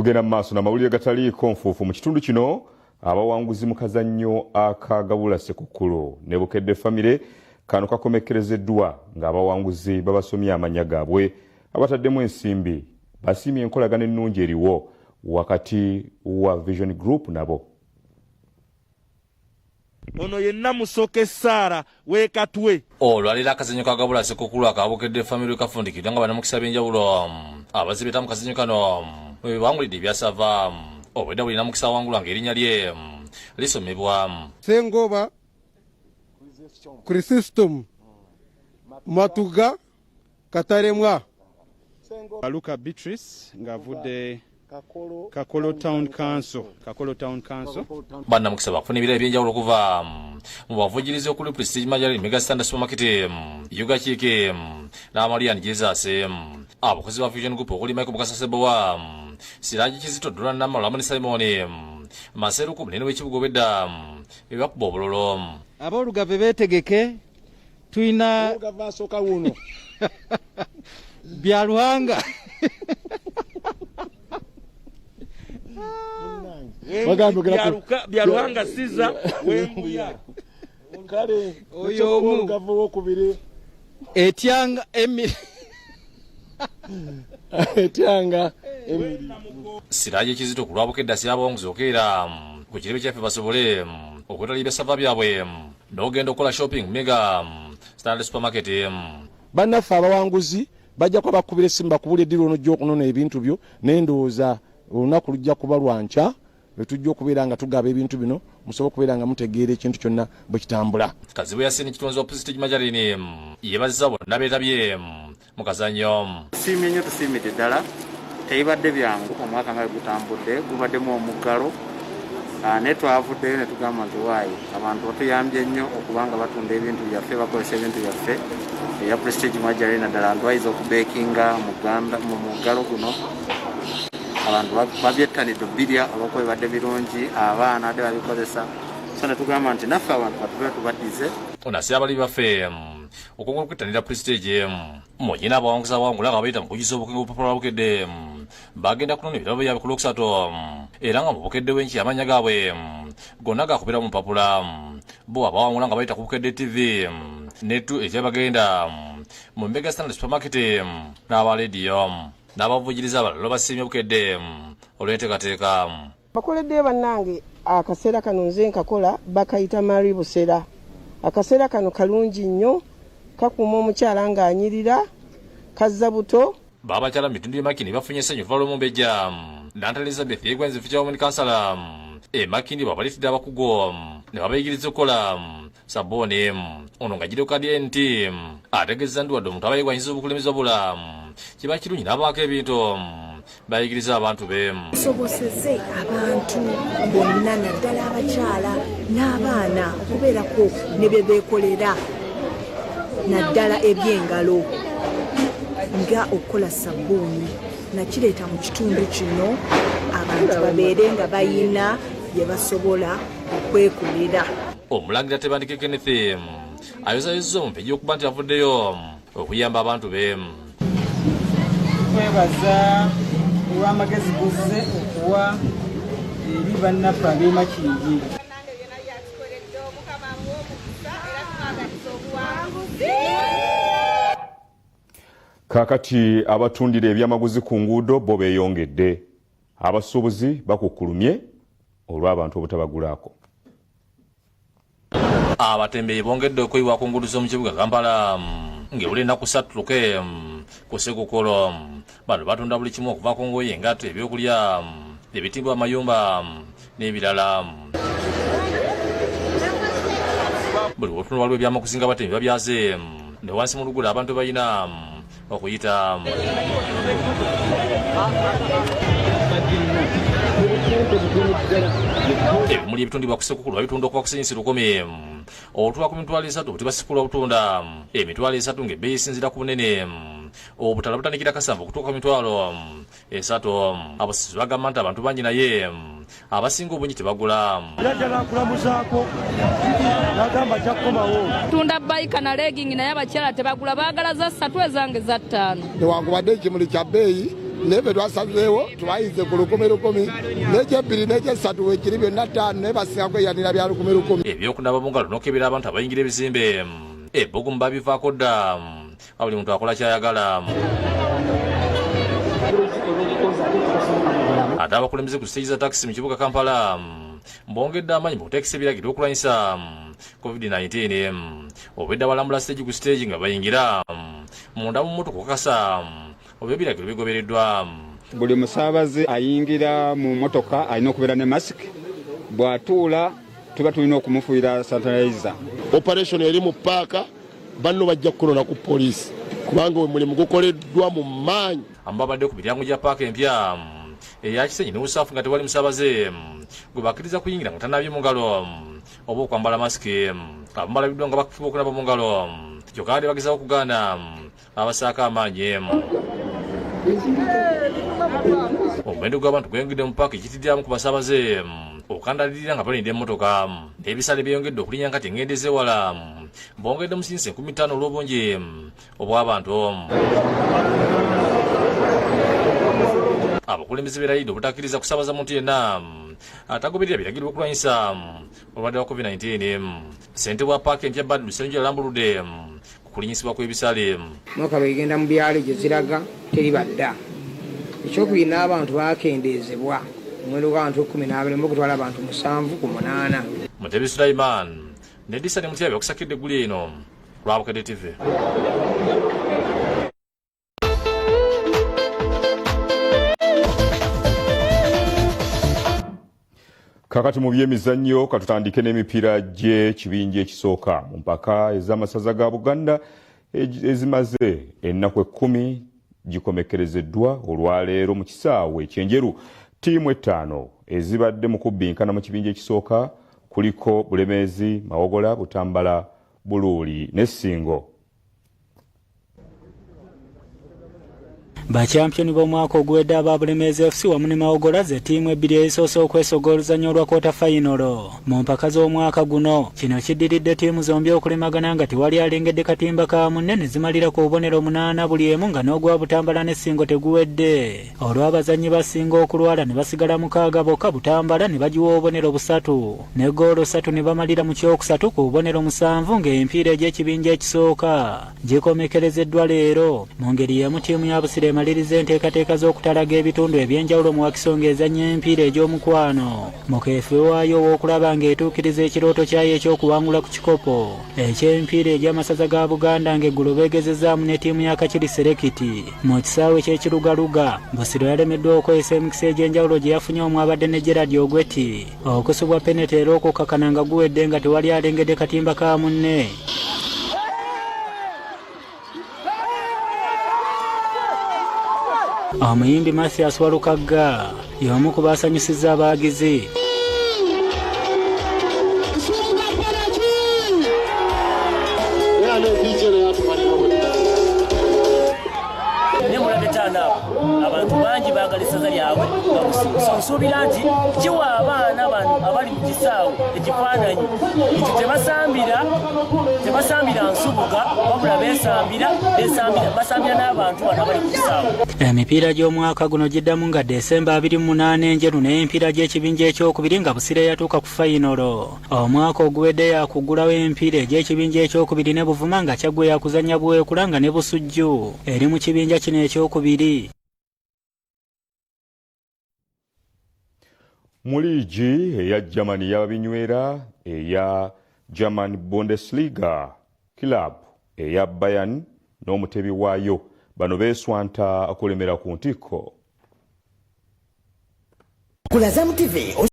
Tugenda maaso na mawulire gataliiko nfuufu mu kitundu kino. Abawanguzi mu kazannyo akagabula Ssekukkulu ne Bukedde famire kano kakomekerezeddwa ng'abawanguzi babasomye amannya gaabwe abataddemu ensimbi basiimye enkolagana ennungi eriwo wakati wa Vision Group nabo. Ono yenna musoke Saara weekatwe. Olwalira akazannyo kagabula Ssekukkulu akabukedde famire kafundikira nga bana mukisa byenjawulo abazibita mu kazannyo kano bangulidde ebyasava obwedda bulina mukisa wangula ng'erinnya lye lisomebwa Sengoba Krisistum Matuga Kataremwa Luka Beatrice ng'avudde Kakolo Town Council. Banna mukisa bakufuna ebirabo ebyenjawulo okuva mu bavujjirizi okuli Prestige Majali Mega Standard Supermarket Yuga Chike n'Amalian Jesus abakozi ba Vision Group okuli Michael Bukasasebowa Siraji Kizito Duran Namala Lamani Simon Maseru ku munene w'ekibuga obwedda ebakuba obulolo aboolugave beetegeke tuyina Olugava wuno byaluhanga byaluhanga siza wembuya kale oyo olugava wokubiri etyanga emiri etyanga Siraji Kizito ku lwabukedde asaba abawanguzi okeera ku kirebe kyaffe basobole okwetala ebyasava byabwe n'ogenda okukola shopping Mega Standard Supermarket. bannaffe abawanguzi bajja kuba bakubira essimu bakubula eddiiro onojja okunona ebintu byo n'endowooza olunaku lujja kuba lwankya lwetujja okubeera nga tugaba ebintu bino musobola okubeera nga mutegeera ekintu kyonna bwe kitambula. Kazibu yasini kitonzi wa Prestige Majalini yeebazizza bonna beetabye mu kazannyo. Tusiimye nnyo tusiimidde ddala tebibadde byangu omwaka nga gutambudde gubaddemu omuggalo ne twavuddeyo ne tugamba nti waayi abantu batuyambye nnyo okubanga batunda ebintu byaffe bakozesa ebintu byaffe eya Prestige Majalini naddala ntwayiza okubeekinga mu muggalo guno abantu babyettanidde birya olw'okuba bibadde birungi abaana ate babikozesa so ne tugamba nti naffe abantu batube tubaddize onasi abali baffe okwongera okwettanira Prestige muyina abawanguzi abawangula nga bayita mu kuyisa obukenge obupapula Bukedde bagenda kunona ebirabo byabwe ku Lwokusatu era nga mu Bukedde w'enkya amannya gaabwe gonna gakubeera mu mpapula bo abawangula nga bayita ku Bukedde TV netu ekyabagenda mu Mega Standard Supermarket n'aba rediyo n'abavujjiriza abalala basiimye Bukedde olw'enteekateeka. Bakoledde bannange akaseera kano nze nkakola bakayita mari busera. Akaseera kano kalungi nnyo kakuuma omukyala ng'anyirira kazza buto. Babakyala mu bitundu by'Emakindi bafunye essanyu okuva Lwomumbejja Nantala Elizabeth Yegwenzi Future Women Councillor Emakindi babaleetedde abakugu ne babayigiriza okukola Ssaabbuuni ono ng'aggyeeko kadi NT ategeeza nti wadde omuntu aba yeegwanyiza obukulembeze obula kiba kirungi n'abaako ebintu bayigiriza abantu be. Soboseze abantu bonna naddala abakyala n'abaana okubeerako ne bye beekolera naddala eby'engalo nga okukola Ssaabbuuni nakireeta mu kitundu kino abantu babeere nga bayina bye basobola okwekolera. Omulangira Tebandike Kenneth ayozayozza omumpegi okuba nti avuddeyo okuyamba abantu be. kwebaza olw'amagezi guzze okuwa eri bannaffe ab'Emakindi. Kakati abatundira ebyamaguzi ku nguudo bo beeyongedde. Abasuubuzi bakukkulumye olw'abantu obutabagulaako. Abatembeeyi bongedde okuyiwa ku nguudo z'omu kibuga Kampala ng'ebula ennaku 3 luke ku Ssekukkulu. Bano batunda buli kimu okuva ku ngoye, engatto, ebyokulya, ebitimbwa, amayumba n'ebirala. Buli wotunda waliwo ebyamaguzi nga batembi babyaze ne wansi mu luguudo abantu balina okuyita. Ebimuli ebitundibwa ku Ssekukkulu babitunda okuva ku senyisi 10 otuwa ku mitwalo 3 butibasikula obutunda emitwalo 3 ng'ebbeeyi esinziira ku bunene obutala butandikira kasanvu okutuuka ku mitwalo 3. Abasizi bagamba nti abantu bangi naye abasinga obungi tebagula. Yajjala kulamuzaako n'agamba ajja kukomawo. Tunda bayika na legging naye abakyala tebagula baagala za 3 ezange za 5. Newankubadde ekimuli kya bbeeyi nebe twasazeewo tubayize ku 10,000 n'ekyebiri n'ekyesatu weekiri byonna 5 naye basinga kweyanira bya 10,000. Ebyokunaba mu ngalo n'okebera abantu abayingira ebizimbe Ebbugumu babivaako dda buli muntu akola kyayagala. Ate abakulembeze ku siteegi za takisi mu kibuga Kampala bongedde amaanyi mu kuteekisa ebiragiro okulwanyisa COVID-19. Obwedda balambula siteegi ku siteegi nga bayingira munda mu mmotoka okukasa oba ebiragiro bigobereddwa. Buli musaabaze ayingira mu mmotoka alina okubeera ne masiki, bw'atuula tuba tulina okumufuuyira sanitayiza. Operation eri mu paaka banno bajja kukolera ku poliisi kubanga omulimu gukoleddwa mu maanyi. Ambabadde ku miryango gya paaka empya eya Kisenyi ne Busaafu nga tewali musaabaze gwe bakkiriza kuyingira nga tanabye mu ngalo oba okwambala masiki. Abamalabiddwa nga bakufuba okunaba mu ngalo kyokka baali bagezaako okugaana abasaako amaanyi. Omuwendo gw'abantu gweyongedde mu paaka ekitiddiramu ku basaabaze okukandalirira nga balinda emmotoka. Ebisale byeyongedde okulinnya nkati engende ez'ewala bongedde musinse 15 olw'obungi obw'abantu. Abakulembeze b'erayidi obutakkiriza kusaabaza muntu yenna atagoberera biragiro by'okulwanyisa obulwadde bwa COVID-19. Ssente bwa paaka empya Badru Ssenyu yalambuludde kulinyisibwa kw'ebisale. Mwaka bwegenda mu byalo gye ziraga teri badda. Ekyokubiri n'abantu baakendeezebwa omuwendo gw'abantu 12 okutwala abantu 7 ku 8. Mutebi Sulaiman ne Disani Mutyabi okusakidde eggulu eno Lwabukedde TV. Kakati mu byemizannyo katutandike n'emipiira gy'ekibinja ekisooka mu mpaka ez'amasaza ga Buganda ezimaze ennaku 10 gikomekerezeddwa olwaleero mu kisaawe ekyenjeru. Ttiimu 5 ezibadde mu kubbinkana mu kibinja ekisooka kuliko Bulemeezi, Mawogola, Butambala, Buluuli ne Ssingo. Bakyampiyoni b'omwaka oguwedde aba Bulemeezi FC wamu ne Mawogola ze ttiimu ebbiri ezisoose okwesoga oluzannya olwa kwota fayinolo mu mpaka z'omwaka guno. Kino kiddiridde ttiimu zombi okulemagana nga tewali alengedde katimba ka munne ne zimalira ku bubonero 8 buli emu nga n'ogwa Butambala ne Ssingo teguwedde. Olw'abazannyi ba Ssingo okulwala ne basigala 6 bokka, Butambala ne bagiwa obubonero 3 ne goolo 3 ne bamalira mu kyokusatu ku bubonero 7 ng'emipiira egy'ekibinja ekisooka gikomekerezeddwa leero. Mu ngeri y'emu ttiimu ya Busire emaliriza enteekateeka z'okutalaga ebitundu ebyenjawulo mu Wakiso ng'ezannya empiira egy'omukwano mu keefe waayo ow'okulaba ng'etuukiriza ekirooto kyayo eky'okuwangula ku kikopo eky'emipiira egy'amasaza ga Buganda ng'eggulu beegezezzaamu ne ttiimu ya Kakiri Serekiti mu kisaawe ky'ekirugaluga. Busiro yalemeddwa okweyisa emikisa egy'enjawulo gye yafunye omwabadde ne Gerard Ogweti okusubwa penete era okukakana nga guwedde nga tewali alengedde katimba ka munne. Omuyimbi Mathias Walukagga y'omu ku baasanyusizza abaagizi. Abantu bangi baagala essaza lyabwe nsuubira nti kiwa abaana bano abali mu kisaawe ekifaananyi nti tebasambira nsubuga wabula basambira n'abantu bano abali mu kisaawe. Emipiira gy'omwaka guno giddamu nga Desemba 28 enjeru n'emipiira gy'ekibinja ekyokubiri nga Busire yatuuka ku fayinolo. Omwaka oguwedde yakuggulawo emipiira egy'ekibinja ekyokubiri ne Buvuma nga Kyaggwe yakuzannya Buweekula nga ne Busujju eri mu kibinja kino ekyokubiri. Mu liigi eya Germany y'ababinywera eya German Bundesliga club eya Bayern n'omutebi waayo bano beeswanta okulemera ku ntikko. Kulazamu TV